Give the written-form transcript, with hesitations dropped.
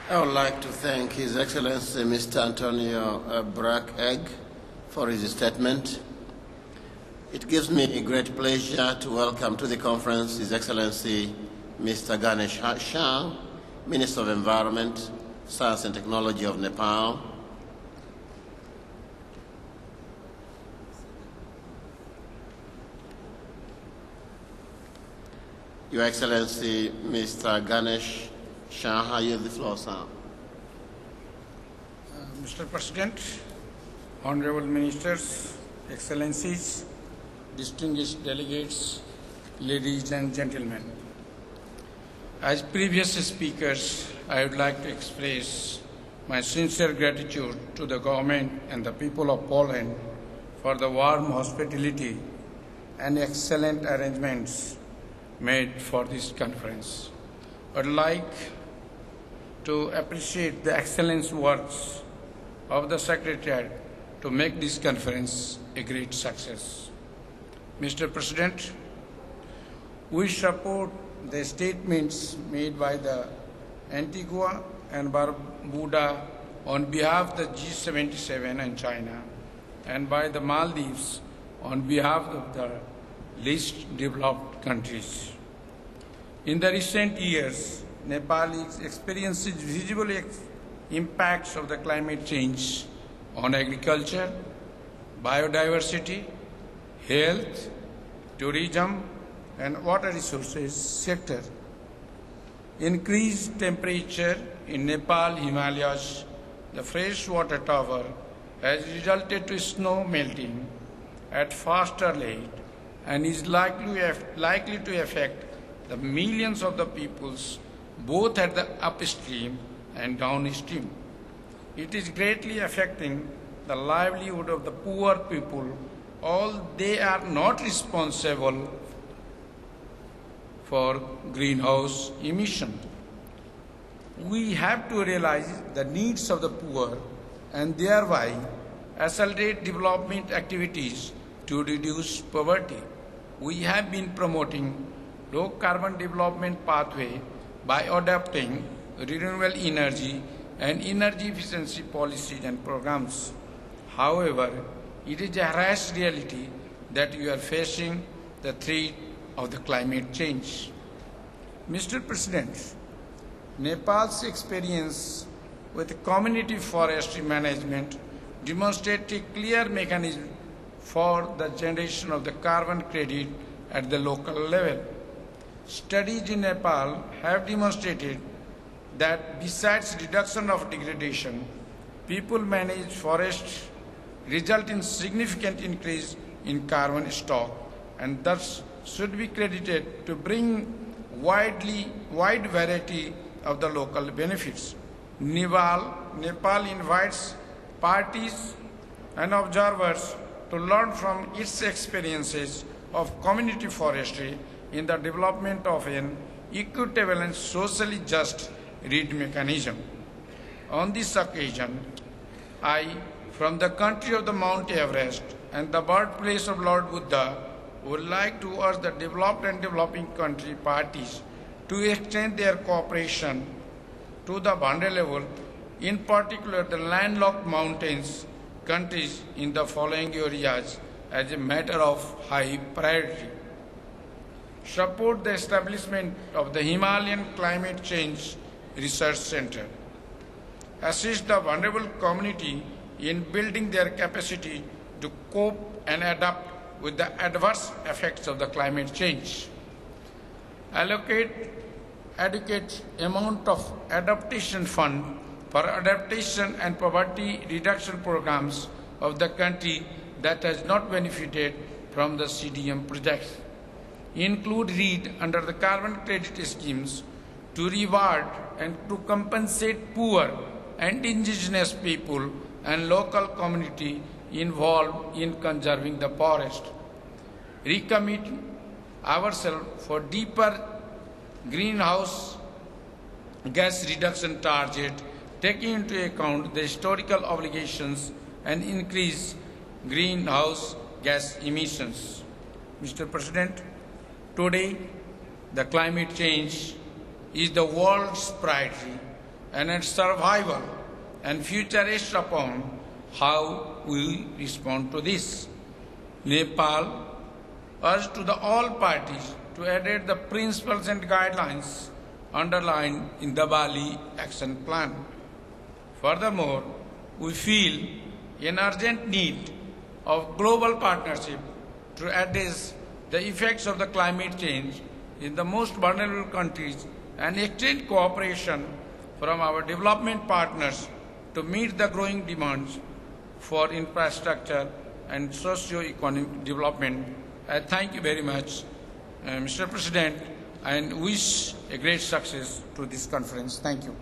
I would like to thank His Excellency Mr. Antonio Brack-Egg for his statement. It gives me great pleasure to welcome to the conference His Excellency Mr. Ganesh Shah, Minister of Environment, Science and Technology of Nepal. Your Excellency Mr. Ganesh Shah, I yield the floor, sir. Mr. President, Honorable Ministers, Excellencies, distinguished delegates, ladies and gentlemen. As previous speakers, I would like to express my sincere gratitude to the government and the people of Poland for the warm hospitality and excellent arrangements made for this conference. I would like to appreciate the excellent works of the Secretariat to make this conference a great success. Mr. President, we support the statements made by the Antigua and Barbuda on behalf of the G77 and China, and by the Maldives on behalf of the least developed countries. In the recent years, Nepal is experiencing visible impacts of the climate change on agriculture, biodiversity, health, tourism, and water resources sector. Increased temperature in Nepal Himalayas, the freshwater tower, has resulted to snow melting at faster rate and is likely to affect the millions of the peoples both at the upstream and downstream. It is greatly affecting the livelihood of the poor people, although they are not responsible for greenhouse emission. We have to realize the needs of the poor and thereby accelerate development activities to reduce poverty. We have been promoting low carbon development pathway by adopting renewable energy and energy efficiency policies and programs. However, it is a harsh reality that we are facing the threat of the climate change. Mr. President, Nepal's experience with community forestry management demonstrates a clear mechanism for the generation of the carbon credit at the local level. Studies in Nepal have demonstrated that besides reduction of degradation, people managed forests result in significant increase in carbon stock and thus should be credited to bring wide variety of the local benefits. Nepal invites parties and observers to learn from its experiences of community forestry in the development of an equitable and socially just reed mechanism. On this occasion, I, from the country of the Mount Everest and the birthplace of Lord Buddha, would like to urge the developed and developing country parties to extend their cooperation to the vulnerable, in particular the landlocked mountains countries in the following areas as a matter of high priority. Support the establishment of the Himalayan Climate Change Research Center. Assist the vulnerable community in building their capacity to cope and adapt with the adverse effects of the climate change. Allocate adequate amount of adaptation fund for adaptation and poverty reduction programs of the country that has not benefited from the CDM projects. Include READ under the carbon credit schemes to reward and to compensate poor and indigenous people and local community involved in conserving the forest. Recommit ourselves for deeper greenhouse gas reduction target, taking into account the historical obligations and increase greenhouse gas emissions. Mr. President, today the climate change is the world's priority and its survival and future rests upon how we respond to this. Nepal urged to all parties to adhere the principles and guidelines underlined in the Bali Action Plan. Furthermore, we feel an urgent need of global partnership to address the effects of the climate change in the most vulnerable countries and extend cooperation from our development partners to meet the growing demands for infrastructure and socio-economic development. I thank you very much, Mr. President, and wish a great success to this conference. Thank you.